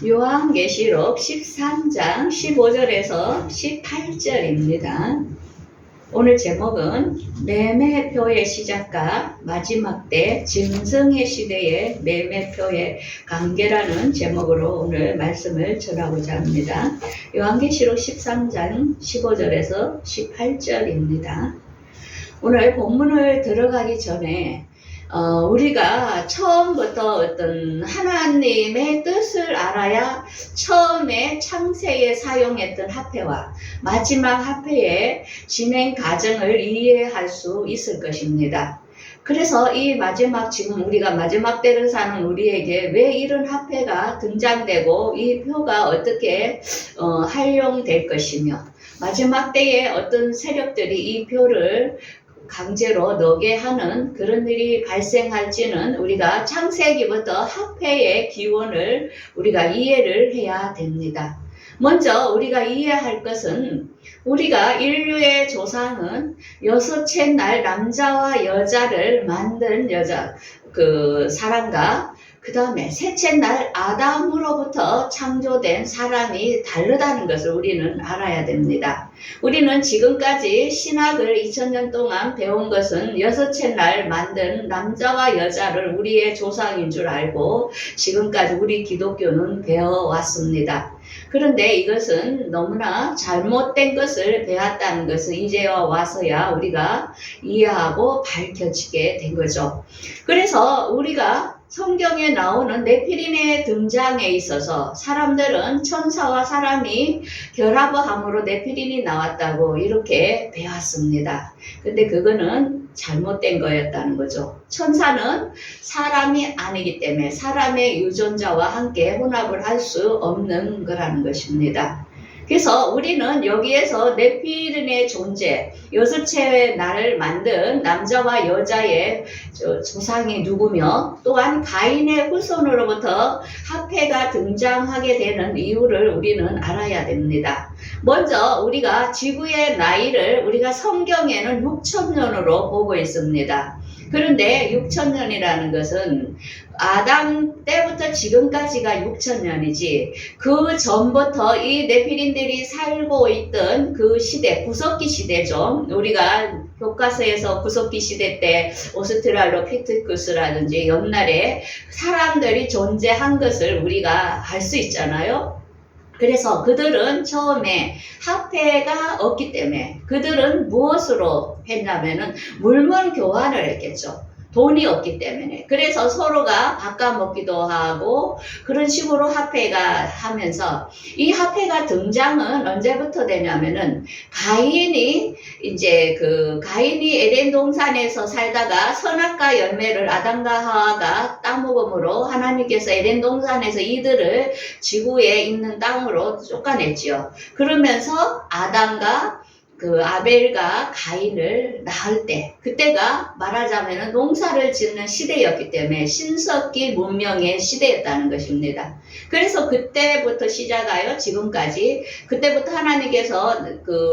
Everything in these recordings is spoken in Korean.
요한계시록 13장 15절에서 18절입니다. 오늘 제목은 매매표의 시작과 마지막 때 짐승의 시대의 매매표의 관계라는 제목으로 오늘 말씀을 전하고자 합니다. 요한계시록 13장 15절에서 18절입니다. 오늘 본문을 들어가기 전에 우리가 처음부터 어떤 하나님의 뜻을 알아야 처음에 창세에 사용했던 화폐와 마지막 화폐의 진행 과정을 이해할 수 있을 것입니다. 그래서 이 마지막, 지금 우리가 마지막 때를 사는 우리에게 왜 이런 화폐가 등장되고 이 표가 어떻게 활용될 것이며 마지막 때에 어떤 세력들이 이 표를 강제로 넣게 하는 그런 일이 발생할지는 우리가 창세기부터 화폐의 기원을 우리가 이해를 해야 됩니다. 먼저 우리가 이해할 것은 우리가 인류의 조상은 여섯 채날 남자와 여자를 만든 사람과 그 다음에 셋째 날 아담으로부터 창조된 사람이 다르다는 것을 우리는 알아야 됩니다. 우리는 지금까지 신학을 2000년 동안 배운 것은 여섯째 날 만든 남자와 여자를 우리의 조상인 줄 알고 지금까지 우리 기독교는 배워왔습니다. 그런데 이것은 너무나 잘못된 것을 배웠다는 것을 이제와 와서야 우리가 이해하고 밝혀지게 된 거죠. 그래서 우리가 성경에 나오는 네피림의 등장에 있어서 사람들은 천사와 사람이 결합함으로 네피림이 나왔다고 이렇게 배웠습니다. 근데 그거는 잘못된 거였다는 거죠. 천사는 사람이 아니기 때문에 사람의 유전자와 함께 혼합을 할 수 없는 거라는 것입니다. 그래서 우리는 여기에서 네피림의 존재, 여섯 채의 날을 만든 남자와 여자의 조상이 누구며 또한 가인의 후손으로부터 화폐가 등장하게 되는 이유를 우리는 알아야 됩니다. 먼저 우리가 지구의 나이를 우리가 성경에는 6,000년으로 보고 있습니다. 그런데 6,000년이라는 것은 아담 때부터 지금까지가 6,000년이지 그 전부터 이 네피림들이 살고 있던 그 시대, 구석기 시대죠. 우리가 교과서에서 구석기 시대 때 오스트랄로피테쿠스라든지 옛날에 사람들이 존재한 것을 우리가 알 수 있잖아요. 그래서 그들은 처음에 화폐가 없기 때문에 그들은 무엇으로 했냐면은 물물 교환을 했겠죠. 돈이 없기 때문에. 그래서 서로가 바꿔먹기도 하고 그런 식으로 화폐가 하면서 이 화폐가 등장은 언제부터 되냐면은 가인이 에덴 동산에서 살다가 선악과 열매를 아담과 하와가 따먹음으로 하나님께서 에덴 동산에서 이들을 지구에 있는 땅으로 쫓아냈지요. 그러면서 아담과 아벨과 가인을 낳을 때, 그때가 말하자면 농사를 짓는 시대였기 때문에 신석기 문명의 시대였다는 것입니다. 그래서 그때부터 시작하여 지금까지, 그때부터 하나님께서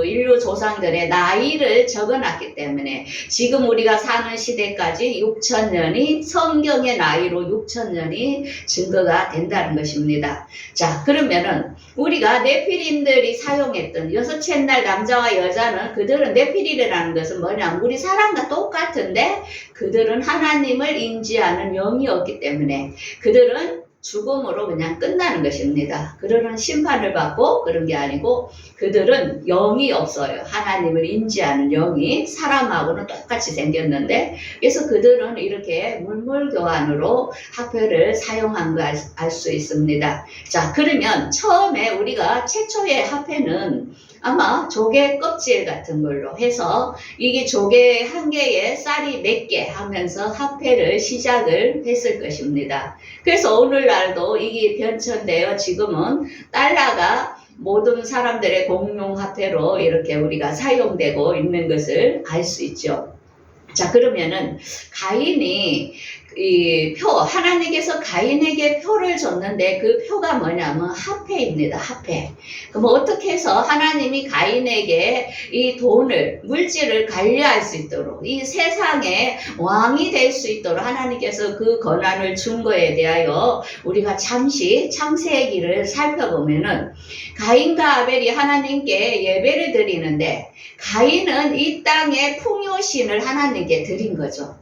인류 조상들의 나이를 적어놨기 때문에 지금 우리가 사는 시대까지 6,000년이 성경의 나이로 6,000년이 증거가 된다는 것입니다. 자, 그러면은 우리가 네피림들이 사용했던 여섯 채날 남자와 여자는 그들은 네피림이라는 것은 뭐냐, 우리 사람과 똑같은데 그들은 하나님을 인지하는 영이 없기 때문에 그들은 죽음으로 그냥 끝나는 것입니다. 그들은 심판을 받고 그런 게 아니고 그들은 영이 없어요. 하나님을 인지하는 영이 사람하고는 똑같이 생겼는데, 그래서 그들은 이렇게 물물교환으로 화폐를 사용한 걸 알 수 있습니다. 자, 그러면 처음에 우리가 최초의 화폐는 아마 조개 껍질 같은 걸로 해서 이게 조개 한 개에 쌀이 몇 개 하면서 화폐를 시작을 했을 것입니다. 그래서 오늘날도 이게 변천되어 지금은 달러가 모든 사람들의 공용 화폐로 이렇게 우리가 사용되고 있는 것을 알 수 있죠. 자, 그러면은 가인이 이 표, 하나님께서 가인에게 표를 줬는데 그 표가 뭐냐면 화폐입니다. 화폐. 그럼 어떻게 해서 하나님이 가인에게 이 돈을, 물질을 관리할 수 있도록, 이 세상의 왕이 될 수 있도록 하나님께서 그 권한을 준 거에 대하여 우리가 잠시 창세기를 살펴보면은, 가인과 아벨이 하나님께 예배를 드리는데, 가인은 이 땅의 풍요신을 하나님께 드린 거죠.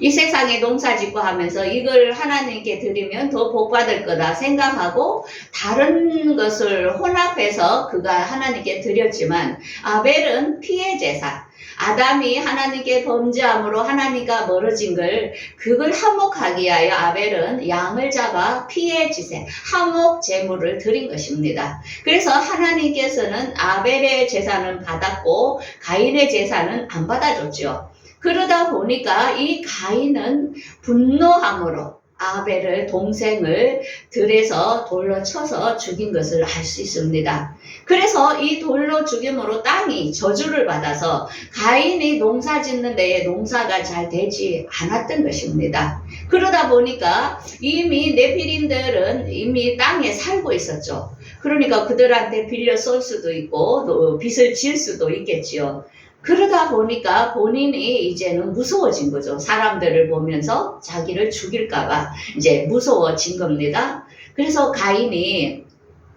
이 세상에 농사 짓고 하면서 이걸 하나님께 드리면 더 복받을 거다 생각하고 다른 것을 혼합해서 그가 하나님께 드렸지만, 아벨은 피해 제사, 아담이 하나님께 범죄함으로 하나님과 멀어진 그걸 화목하기 위하여 아벨은 양을 잡아 피해 제사, 화목 제물을 드린 것입니다. 그래서 하나님께서는 아벨의 제사는 받았고 가인의 제사는 안 받아줬죠. 그러다 보니까 이 가인은 분노함으로 아벨을, 동생을 들에서 돌로 쳐서 죽인 것을 알 수 있습니다. 그래서 이 돌로 죽임으로 땅이 저주를 받아서 가인이 농사 짓는 데에 농사가 잘 되지 않았던 것입니다. 그러다 보니까 이미 네피림들은 이미 땅에 살고 있었죠. 그러니까 그들한테 빌려 쏠 수도 있고 또 빚을 질 수도 있겠지요. 그러다 보니까 본인이 이제는 무서워진 거죠. 사람들을 보면서 자기를 죽일까봐 이제 무서워진 겁니다. 그래서 가인이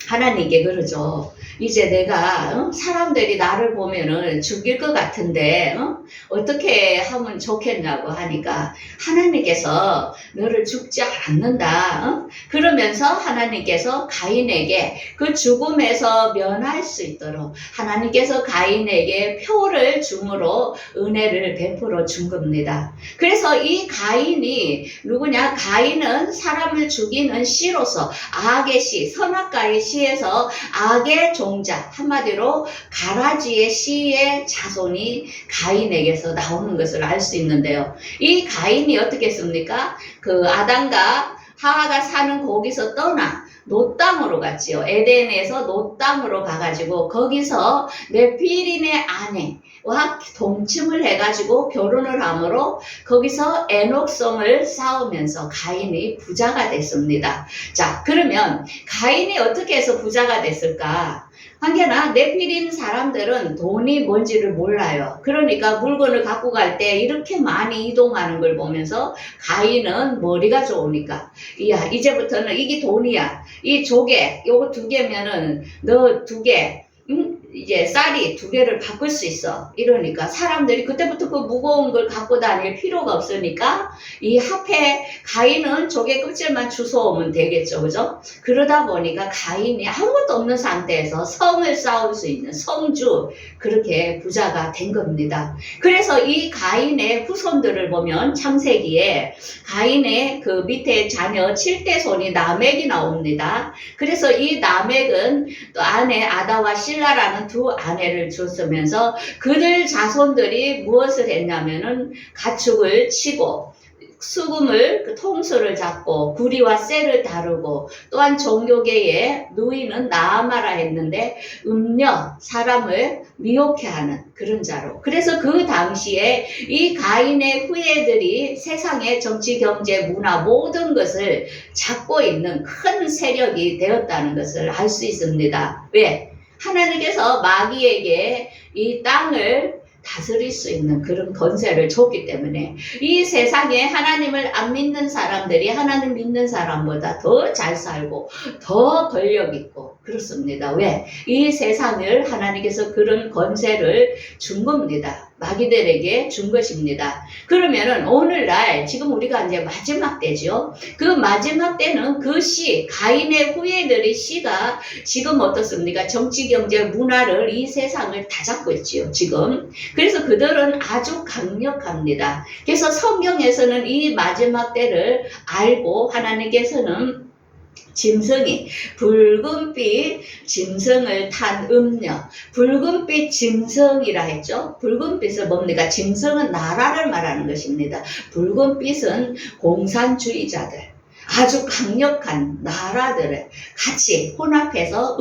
하나님께 그러죠. 이제 내가 사람들이 나를 보면은 죽일 것 같은데 어떻게 하면 좋겠냐고 하니까 하나님께서 너를 죽지 않는다. 그러면서 하나님께서 가인에게 그 죽음에서 면할 수 있도록 하나님께서 가인에게 표를 줌으로 은혜를 베풀어 준 겁니다. 그래서 이 가인이 누구냐? 가인은 사람을 죽이는 씨로서 악의 씨, 선악과의 씨에서 악의 종자, 한마디로 가라지의 씨의 자손이 가인에게서 나오는 것을 알 수 있는데요. 이 가인이 어떻게 했습니까? 그 아담과 하와가 사는 거기서 떠나 노 땅으로 갔지요. 에덴에서 노 땅으로 가가지고 거기서 네피림의 아내와 동침을 해가지고 결혼을 함으로 거기서 에녹성을 쌓으면서 가인이 부자가 됐습니다. 자, 그러면 가인이 어떻게 해서 부자가 됐을까? 한개나 네피림 사람들은 돈이 뭔지를 몰라요. 그러니까 물건을 갖고 갈 때 이렇게 많이 이동하는 걸 보면서 가인은 머리가 좋으니까, 야, 이제부터는 이게 돈이야. 이 조개, 요거 2개면은 너 2개, 이제 쌀이 2개를 바꿀 수 있어. 이러니까 사람들이 그때부터 그 무거운 걸 갖고 다닐 필요가 없으니까 이 화폐, 가인은 조개 껍질만 주워오면 되겠죠. 그죠? 그러다 보니까 가인이 아무것도 없는 상태에서 성을 쌓을 수 있는 성주, 그렇게 부자가 된 겁니다. 그래서 이 가인의 후손들을 보면 창세기에 가인의 그 밑에 자녀 7대손이 라멕이 나옵니다. 그래서 이 라멕은 또 아내 아다와 실라라는 2 아내를 줬으면서 그들 자손들이 무엇을 했냐면은 가축을 치고 수금을, 그 통수를 잡고 구리와 쇠를 다루고, 또한 종교계의 누이는 나아마라 했는데 음녀, 사람을 미혹해 하는 그런 자로. 그래서 그 당시에 이 가인의 후예들이 세상의 정치, 경제, 문화 모든 것을 잡고 있는 큰 세력이 되었다는 것을 알 수 있습니다. 왜? 하나님께서 마귀에게 이 땅을 다스릴 수 있는 그런 권세를 줬기 때문에 이 세상에 하나님을 안 믿는 사람들이 하나님 믿는 사람보다 더 잘 살고 더 권력 있고 그렇습니다. 왜? 이 세상을 하나님께서 그런 권세를 준 겁니다. 마귀들에게 준 것입니다. 그러면은 오늘날 지금 우리가 이제 마지막 때죠. 그 마지막 때는 그 씨, 가인의 후예들의 씨가 지금 어떻습니까? 정치, 경제, 문화를, 이 세상을 다 잡고 있지요, 지금. 그래서 그들은 아주 강력합니다. 그래서 성경에서는 이 마지막 때를 알고 하나님께서는 짐승이 붉은빛 짐승을 탄 음녀, 붉은빛 짐승이라 했죠. 붉은빛은 뭡니까? 짐승은 나라를 말하는 것입니다. 붉은빛은 공산주의자들, 아주 강력한 나라들을 같이 혼합해서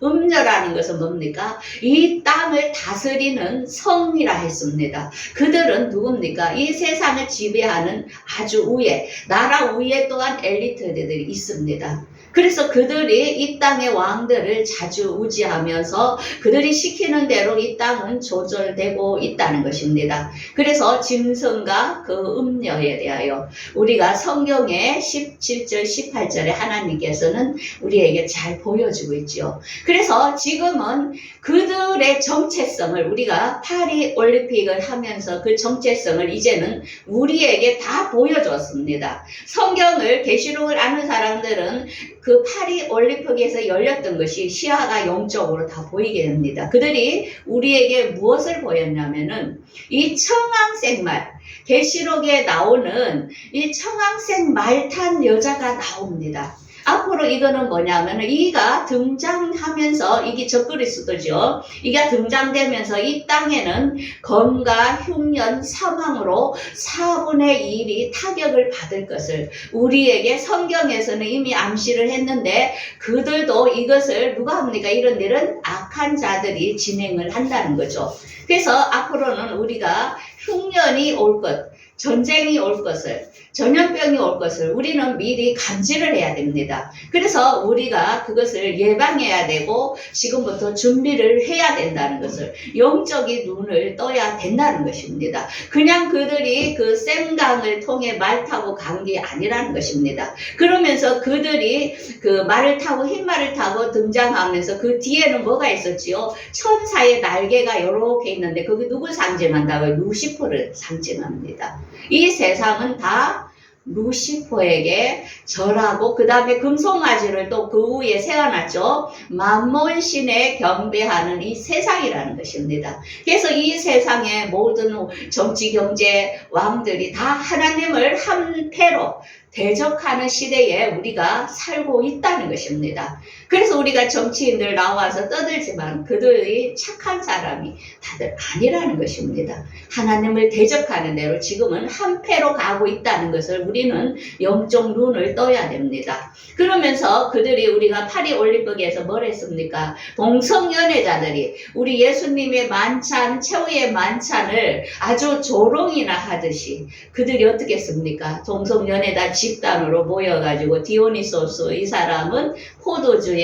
음녀라는 것은 뭡니까? 이 땅을 다스리는 성이라 했습니다. 그들은 누굽니까? 이 세상을 지배하는 아주 위에, 나라 위에 또한 엘리트들이 있습니다. 그래서 그들이 이 땅의 왕들을 자주우지하면서 그들이 시키는 대로 이 땅은 조절되고 있다는 것입니다. 그래서 짐승과 그 음녀에 대하여 우리가 성경의 17절 18절에 하나님께서는 우리에게 잘 보여주고 있죠. 그래서 지금은 그들의 정체성을 우리가 파리 올림픽을 하면서 그 정체성을 이제는 우리에게 다 보여줬습니다. 성경을 계시록을 아는 사람들은 그 파리 올림픽에서 열렸던 것이 시야가 영적으로 다 보이게 됩니다. 그들이 우리에게 무엇을 보였냐면은 이 청황색 말, 계시록에 나오는 이 청황색 말 탄 여자가 나옵니다. 앞으로 이거는 뭐냐면 이가 등장하면서 이게 적그리스도죠. 이가 등장되면서 이 땅에는 검과 흉년 사망으로 4분의 1이 타격을 받을 것을 우리에게 성경에서는 이미 암시를 했는데 그들도 이것을 누가 합니까? 이런 일은 악한 자들이 진행을 한다는 거죠. 그래서 앞으로는 우리가 흉년이 올 것, 전쟁이 올 것을, 전염병이 올 것을 우리는 미리 감지를 해야 됩니다. 그래서 우리가 그것을 예방해야 되고 지금부터 준비를 해야 된다는 것을 영적인 눈을 떠야 된다는 것입니다. 그냥 그들이 그 샘강을 통해 말 타고 간 게 아니라는 것입니다. 그러면서 그들이 그 말을 타고 흰 말을 타고 등장하면서 그 뒤에는 뭐가 있었지요? 천사의 날개가 이렇게 있는데 그게 누굴 상징한다고요? 루시퍼를 상징합니다. 이 세상은 다 루시퍼에게 절하고 그 다음에 금송아지를 또 그 위에 세워놨죠. 만몬신에 경배하는 이 세상이라는 것입니다. 그래서 이 세상의 모든 정치 경제 왕들이 다 하나님을 한패로 대적하는 시대에 우리가 살고 있다는 것입니다. 그래서 우리가 정치인들 나와서 떠들지만 그들이 착한 사람이 다들 아니라는 것입니다. 하나님을 대적하는 대로 지금은 한패로 가고 있다는 것을 우리는 영적 눈을 떠야 됩니다. 그러면서 그들이 우리가 파리 올림픽에서 뭘 했습니까? 동성연애자들이 우리 예수님의 만찬, 최후의 만찬을 아주 조롱이나 하듯이 그들이 어떻게 했습니까? 동성연애자 집단으로 모여가지고 디오니소스 이 사람은 포도주의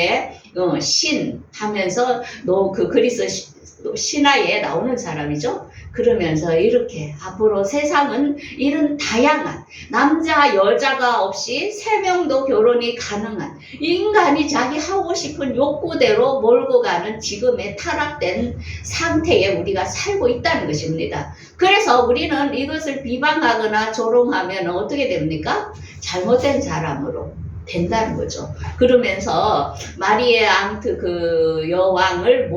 신 하면서 그 그리스 신화에 나오는 사람이죠. 그러면서 이렇게 앞으로 세상은 이런 다양한 남자 여자가 없이 3명도 결혼이 가능한 인간이 자기 하고 싶은 욕구대로 몰고 가는 지금의 타락된 상태에 우리가 살고 있다는 것입니다. 그래서 우리는 이것을 비방하거나 조롱하면 어떻게 됩니까? 잘못된 사람으로 된다는 거죠. 그러면서 마리의 앙트 그 여왕을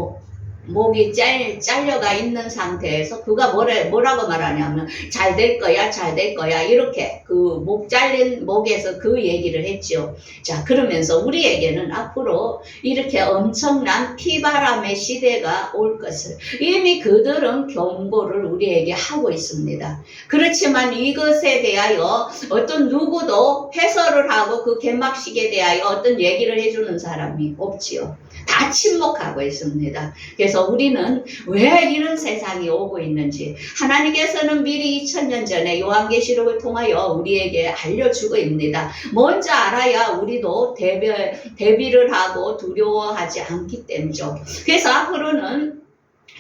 목이 잘려가 있는 상태에서 그가 뭐라고 말하냐면 잘 될 거야 이렇게 그 목 잘린 목에서 그 얘기를 했죠. 자, 그러면서 우리에게는 앞으로 이렇게 엄청난 피바람의 시대가 올 것을 이미 그들은 경고를 우리에게 하고 있습니다. 그렇지만 이것에 대하여 어떤 누구도 해설을 하고 그 개막식에 대하여 어떤 얘기를 해주는 사람이 없지요. 다 침묵하고 있습니다. 그래서 우리는 왜 이런 세상이 오고 있는지 하나님께서는 미리 2000년 전에 요한계시록을 통하여 우리에게 알려주고 있습니다. 먼저 알아야 우리도 대비를 하고 두려워하지 않기 때문이죠. 그래서 앞으로는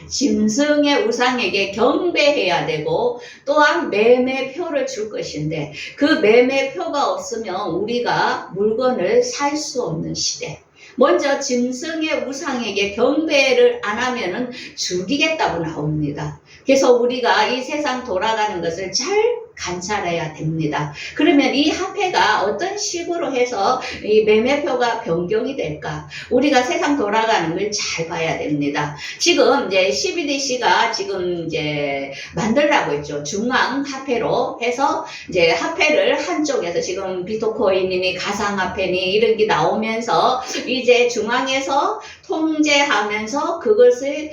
짐승의 우상에게 경배해야 되고 또한 매매표를 줄 것인데 그 매매표가 없으면 우리가 물건을 살 수 없는 시대. 먼저 짐승의 우상에게 경배를 안 하면은 죽이겠다고 나옵니다. 그래서 우리가 이 세상 돌아가는 것을 잘 관찰해야 됩니다. 그러면 이 화폐가 어떤 식으로 해서 이 매매표가 변경이 될까? 우리가 세상 돌아가는 걸 잘 봐야 됩니다. 지금 이제 CBDC가 지금 이제 만들라고 했죠. 중앙 화폐로 해서 이제 화폐를 한쪽에서 지금 비트코인이니 가상화폐니 이런 게 나오면서 이제 중앙에서 통제하면서 그것을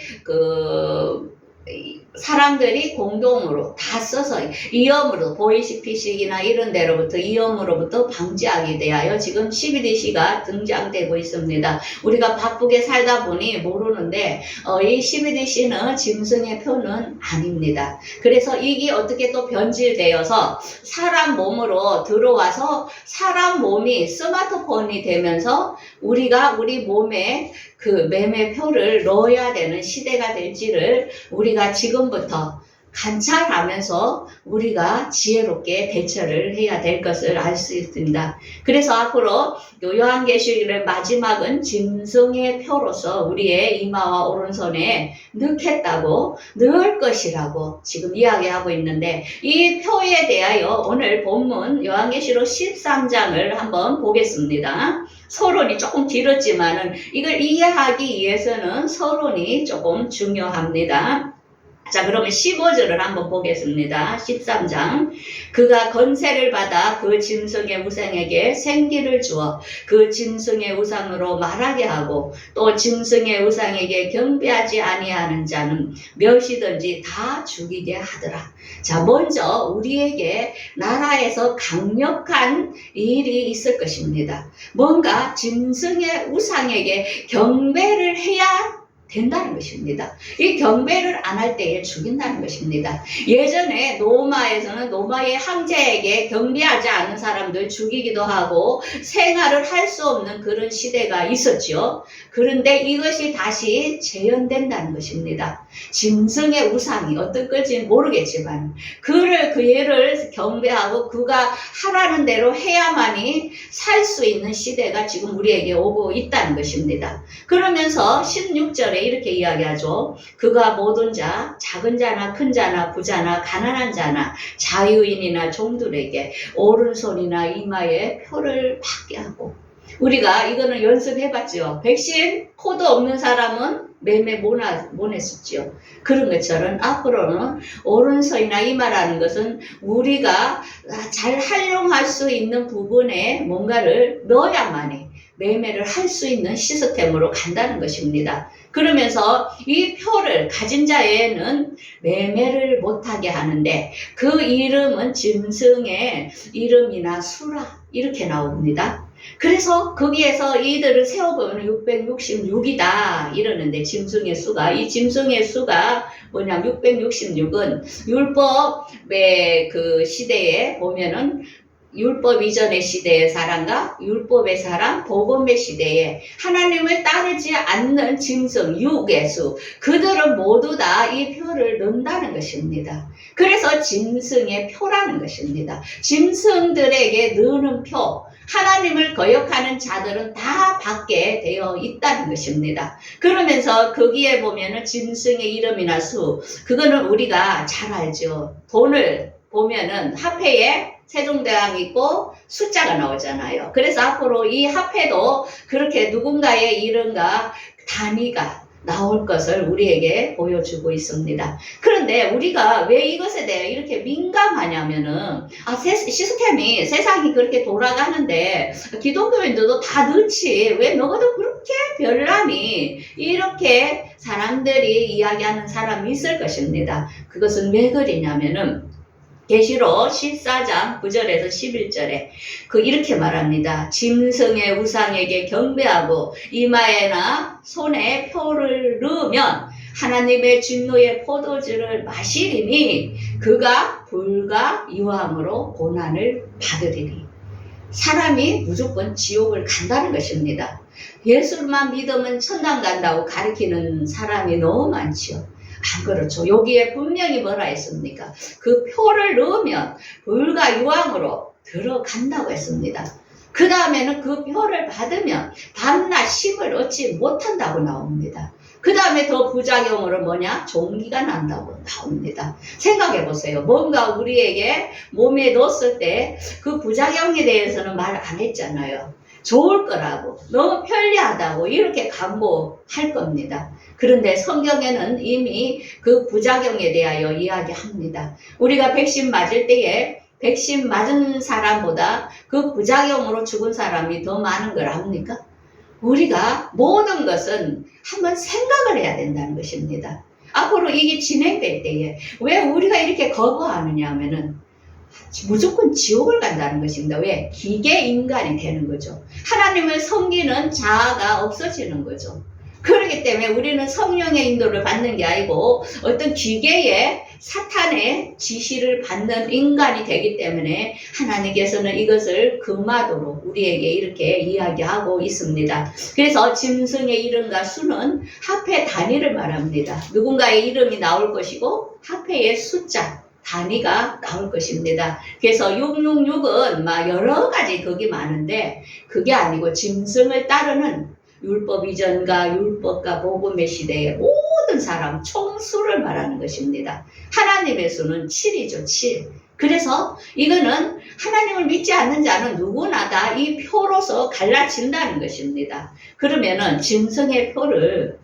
사람들이 공동으로 다 써서 위험으로 보이시피식이나 이런 데로부터 위험으로부터 방지하기 대하여 지금 CBDC가 등장되고 있습니다. 우리가 바쁘게 살다 보니 모르는데 이 CBDC는 짐승의 표는 아닙니다. 그래서 이게 어떻게 또 변질되어서 사람 몸으로 들어와서 사람 몸이 스마트폰이 되면서 우리가 우리 몸에 그 매매표를 넣어야 되는 시대가 될지를 우리가 지금부터 관찰하면서 우리가 지혜롭게 대처를 해야 될 것을 알 수 있습니다. 그래서 앞으로 요한계시록의 마지막은 짐승의 표로서 우리의 이마와 오른손에 넣을 것이라고 지금 이야기하고 있는데, 이 표에 대하여 오늘 본문 요한계시록 13장을 한번 보겠습니다. 서론이 조금 길었지만은 이걸 이해하기 위해서는 서론이 조금 중요합니다. 자, 그러면 15절을 한번 보겠습니다. 13장. 그가 권세를 받아 그 짐승의 우상에게 생기를 주어 그 짐승의 우상으로 말하게 하고 또 짐승의 우상에게 경배하지 아니하는 자는 몇이든지 다 죽이게 하더라. 자, 먼저 우리에게 나라에서 강력한 일이 있을 것입니다. 뭔가 짐승의 우상에게 경배를 해야 된다는 것입니다. 이 경배를 안 할 때에 죽인다는 것입니다. 예전에 로마에서는 로마의 황제에게 경배하지 않는 사람들 죽이기도 하고 생활을 할 수 없는 그런 시대가 있었죠. 그런데 이것이 다시 재현된다는 것입니다. 짐승의 우상이 어떤 건지 모르겠지만 그 얘를 경배하고 그가 하라는 대로 해야만이 살 수 있는 시대가 지금 우리에게 오고 있다는 것입니다. 그러면서 16절에 이렇게 이야기하죠. 그가 모든 자, 작은 자나 큰 자나 부자나 가난한 자나 자유인이나 종들에게 오른손이나 이마에 표를 받게 하고, 우리가 이거는 연습해봤죠. 백신 코드 없는 사람은 매매 못 했었죠. 그런 것처럼 앞으로는 오른손이나 이마라는 것은 우리가 잘 활용할 수 있는 부분에 뭔가를 넣어야만이 매매를 할 수 있는 시스템으로 간다는 것입니다. 그러면서 이 표를 가진 자에는 매매를 못하게 하는데 그 이름은 짐승의 이름이나 수라 이렇게 나옵니다. 그래서 거기에서 이들을 세어보면 666이다 이러는데, 짐승의 수가, 이 짐승의 수가 뭐냐면 666은 율법의 그 시대에 보면은 율법 이전의 시대의 사람과 율법의 사람, 복음의 시대에 하나님을 따르지 않는 짐승, 육의 수, 그들은 모두 다 이 표를 넣는다는 것입니다. 그래서 짐승의 표라는 것입니다. 짐승들에게 넣는 표, 하나님을 거역하는 자들은 다 받게 되어 있다는 것입니다. 그러면서 거기에 보면은 짐승의 이름이나 수, 그거는 우리가 잘 알죠. 돈을 보면은 화폐에 세종대왕 있고 숫자가 나오잖아요. 그래서 앞으로 이 화폐도 그렇게 누군가의 이름과 단위가 나올 것을 우리에게 보여주고 있습니다. 그런데 우리가 왜 이것에 대해 이렇게 민감하냐면은, 시스템이, 세상이 그렇게 돌아가는데 기독교인들도 다 넣지, 왜 너희도 그렇게 별남이, 이렇게 사람들이 이야기하는 사람이 있을 것입니다. 그것은 왜 그러냐면은 계시록 14장 9절에서 11절에 이렇게 말합니다. 짐승의 우상에게 경배하고 이마에나 손에 표를 넣으면 하나님의 진노의 포도주를 마시리니 그가 불과 유황으로 고난을 받으리니. 사람이 무조건 지옥을 간다는 것입니다. 예수만 믿으면 천당 간다고 가르치는 사람이 너무 많지요. 안 그렇죠. 여기에 분명히 뭐라 했습니까? 그 표를 넣으면 불과 유황으로 들어간다고 했습니다. 그 다음에는 그 표를 받으면 밤낮 쉼을 얻지 못한다고 나옵니다. 그 다음에 더 부작용으로 뭐냐? 종기가 난다고 나옵니다. 생각해 보세요. 뭔가 우리에게 몸에 넣었을 때 그 부작용에 대해서는 말 안 했잖아요. 좋을 거라고, 너무 편리하다고 이렇게 광고할 겁니다. 그런데 성경에는 이미 그 부작용에 대하여 이야기합니다. 우리가 백신 맞을 때에 백신 맞은 사람보다 그 부작용으로 죽은 사람이 더 많은 걸 압니까? 우리가 모든 것은 한번 생각을 해야 된다는 것입니다. 앞으로 이게 진행될 때에 왜 우리가 이렇게 거부하느냐 하면은 무조건 지옥을 간다는 것입니다. 왜? 기계 인간이 되는 거죠. 하나님을 섬기는 자아가 없어지는 거죠. 그렇기 때문에 우리는 성령의 인도를 받는 게 아니고 어떤 기계의 사탄의 지시를 받는 인간이 되기 때문에 하나님께서는 이것을 금하도록 우리에게 이렇게 이야기하고 있습니다. 그래서 짐승의 이름과 수는 합해 단위를 말합니다. 누군가의 이름이 나올 것이고 합해의 숫자 단위가 나올 것입니다. 그래서 666은 막 여러 가지 덕이 많은데 그게 아니고 짐승을 따르는 율법 이전과 율법과 복음의 시대의 모든 사람 총수를 말하는 것입니다. 하나님의 수는 7이죠. 7. 그래서 이거는 하나님을 믿지 않는 자는 누구나 다 이 표로서 갈라진다는 것입니다. 그러면은 짐승의 표를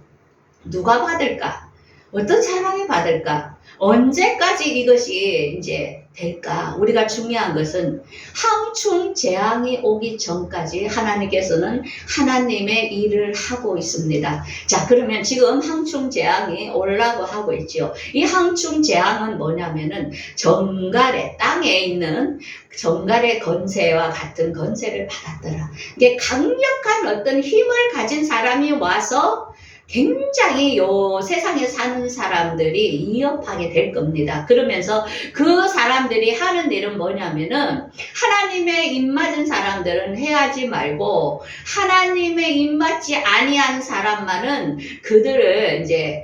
누가 받을까? 어떤 사람이 받을까? 언제까지 이것이 이제 될까? 우리가 중요한 것은 항충 재앙이 오기 전까지 하나님께서는 하나님의 일을 하고 있습니다. 자, 그러면 지금 항충 재앙이 오려고 하고 있죠. 이 항충 재앙은 뭐냐면은 정갈의 땅에 있는 정갈의 건세와 같은 건세를 받았더라. 이게 강력한 어떤 힘을 가진 사람이 와서 굉장히 요 세상에 사는 사람들이 위협하게 될 겁니다. 그러면서 그 사람들이 하는 일은 뭐냐면은 하나님의 입맞은 사람들은 해하지 말고 하나님의 입맞지 아니한 사람만은 그들을 이제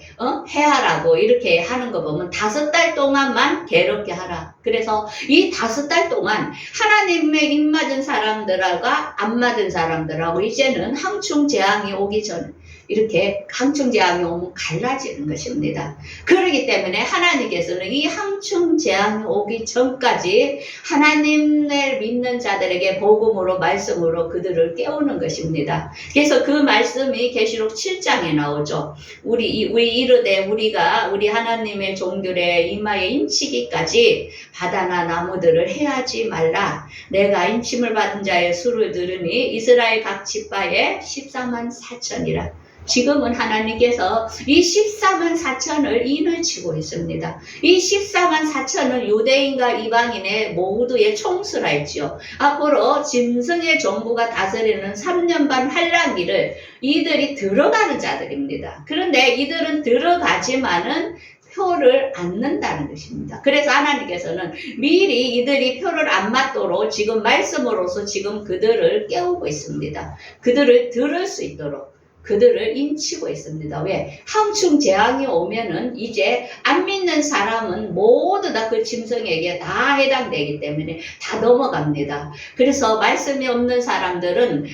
해하라고 이렇게 하는 거 보면 5달 동안만 괴롭게 하라. 그래서 이 5달 동안 하나님의 입맞은 사람들과 안 맞은 사람들하고 이제는 항충 재앙이 오기 전에 이렇게 항충 재앙이 오면 갈라지는 것입니다. 그렇기 때문에 하나님께서는 이 항충 재앙이 오기 전까지 하나님을 믿는 자들에게 복음으로 말씀으로 그들을 깨우는 것입니다. 그래서 그 말씀이 계시록 7장에 나오죠. 우리 이르되 우리가 우리 하나님의 종들의 이마에 인치기까지 바다나 나무들을 해하지 말라. 내가 인침을 받은 자의 수를 들으니 이스라엘 각 지파에 14만 4천이라. 지금은 하나님께서 이 14만 4천을 인을 치고 있습니다. 이 14만 4천은 유대인과 이방인의 모두의 총수라 했지요. 앞으로 짐승의 정부가 다스리는 3년 반 환란기를 이들이 들어가는 자들입니다. 그런데 이들은 들어가지만은 표를 안 넣는다는 것입니다. 그래서 하나님께서는 미리 이들이 표를 안 맞도록 지금 말씀으로서 지금 그들을 깨우고 있습니다. 그들을 들을 수 있도록 그들을 인치고 있습니다. 왜? 항충 재앙이 오면은 이제 안 믿는 사람은 모두 다 그 짐승에게 다 해당되기 때문에 다 넘어갑니다. 그래서 말씀이 없는 사람들은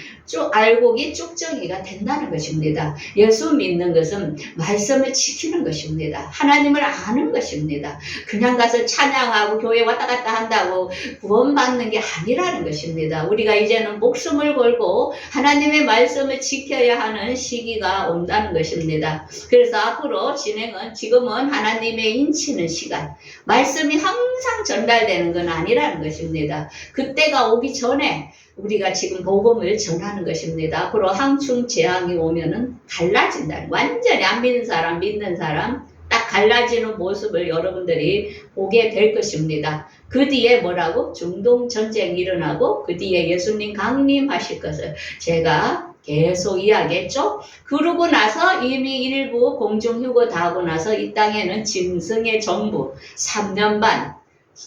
알곡이 쭉정이가 된다는 것입니다. 예수 믿는 것은 말씀을 지키는 것입니다. 하나님을 아는 것입니다. 그냥 가서 찬양하고 교회 왔다 갔다 한다고 구원받는 게 아니라는 것입니다. 우리가 이제는 목숨을 걸고 하나님의 말씀을 지켜야 하는 시기가 온다는 것입니다. 그래서 앞으로 진행은 지금은 하나님의 인치는 시간, 말씀이 항상 전달되는 건 아니라는 것입니다. 그때가 오기 전에 우리가 지금 복음을 전하는 것입니다. 앞으로 항충 재앙이 오면은 갈라진다. 완전히 안 믿는 사람, 믿는 사람 딱 갈라지는 모습을 여러분들이 보게 될 것입니다. 그 뒤에 뭐라고? 중동 전쟁이 일어나고 그 뒤에 예수님 강림하실 것을 제가 계속 이야기했죠. 그러고 나서 이미 일부 공중휴거 다 하고 나서 이 땅에는 짐승의 정부 3년 반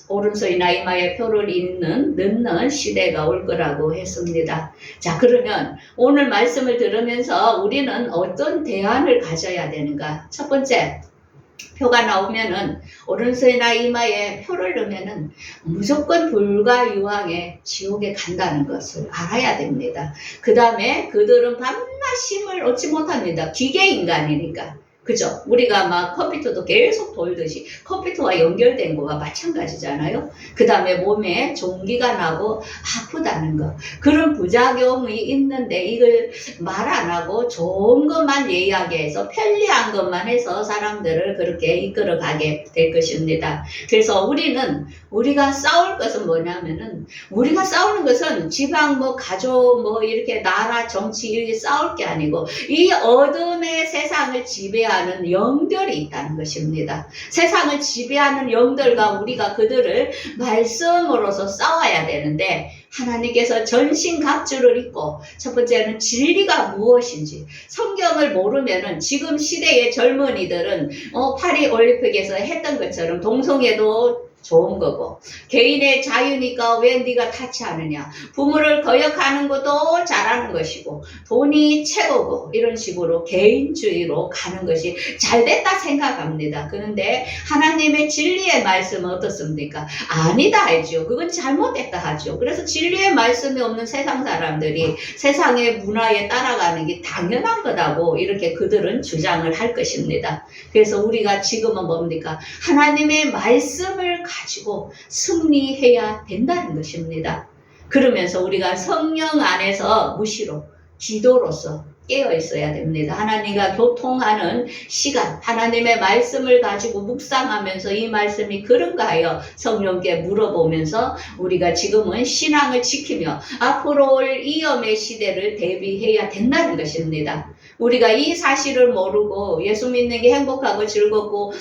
오른손이나 이마에 표를 넣는 시대가 올 거라고 했습니다. 자, 그러면 오늘 말씀을 들으면서 우리는 어떤 대안을 가져야 되는가? 첫 번째, 표가 나오면은 오른손이나 이마에 표를 넣으면은 무조건 불과 유황에 지옥에 간다는 것을 알아야 됩니다. 그 다음에 그들은 밤낮 힘을 얻지 못합니다. 기계 인간이니까. 그죠? 우리가 막 컴퓨터도 계속 돌듯이 컴퓨터와 연결된 거와 마찬가지잖아요. 그 다음에 몸에 종기가 나고 아프다는 거. 그런 부작용이 있는데 이걸 말 안 하고 좋은 것만 이야기해서 편리한 것만 해서 사람들을 그렇게 이끌어가게 될 것입니다. 그래서 우리가 싸울 것은 뭐냐면은 우리가 싸우는 것은 지방 뭐 가족 뭐 이렇게 나라 정치 이렇게 싸울 게 아니고 이 어둠의 세상을 지배하는 지배하는 영들이 있다는 것입니다. 세상을 지배하는 영들과 우리가 그들을 말씀으로서 싸워야 되는데 하나님께서 전신갑주를 입고 첫 번째는 진리가 무엇인지 성경을 모르면은 지금 시대의 젊은이들은 파리 올림픽에서 했던 것처럼 동성애도 좋은 거고 개인의 자유니까 왜 네가 타치하느냐 부모를 거역하는 것도 잘하는 것이고 돈이 최고고 이런 식으로 개인주의로 가는 것이 잘됐다 생각합니다. 그런데 하나님의 진리의 말씀은 어떻습니까? 아니다 하죠. 그건 잘못됐다 하죠. 그래서 진리의 말씀이 없는 세상 사람들이 세상의 문화에 따라가는 게 당연한 거다고 이렇게 그들은 주장을 할 것입니다. 그래서 우리가 지금은 뭡니까? 하나님의 말씀을 가지고 승리해야 된다는 것입니다. 그러면서 우리가 성령 안에서 무시로 기도로서 깨어 있어야 됩니다. 하나님과 교통하는 시간, 하나님의 말씀을 가지고 묵상하면서 이 말씀이 그런가 하여 성령께 물어보면서 우리가 지금은 신앙을 지키며 앞으로 올 위험의 시대를 대비해야 된다는 것입니다. 우리가 이 사실을 모르고 예수 믿는 게 행복하고 즐겁고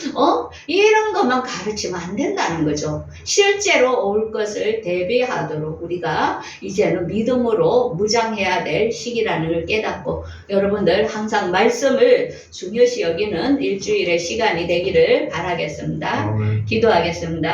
이런 것만 가르치면 안 된다는 거죠. 실제로 올 것을 대비하도록 우리가 이제는 믿음으로 무장해야 될 시기라는 걸 깨닫고 여러분들 항상 말씀을 중요시 여기는 일주일의 시간이 되기를 바라겠습니다. 기도하겠습니다.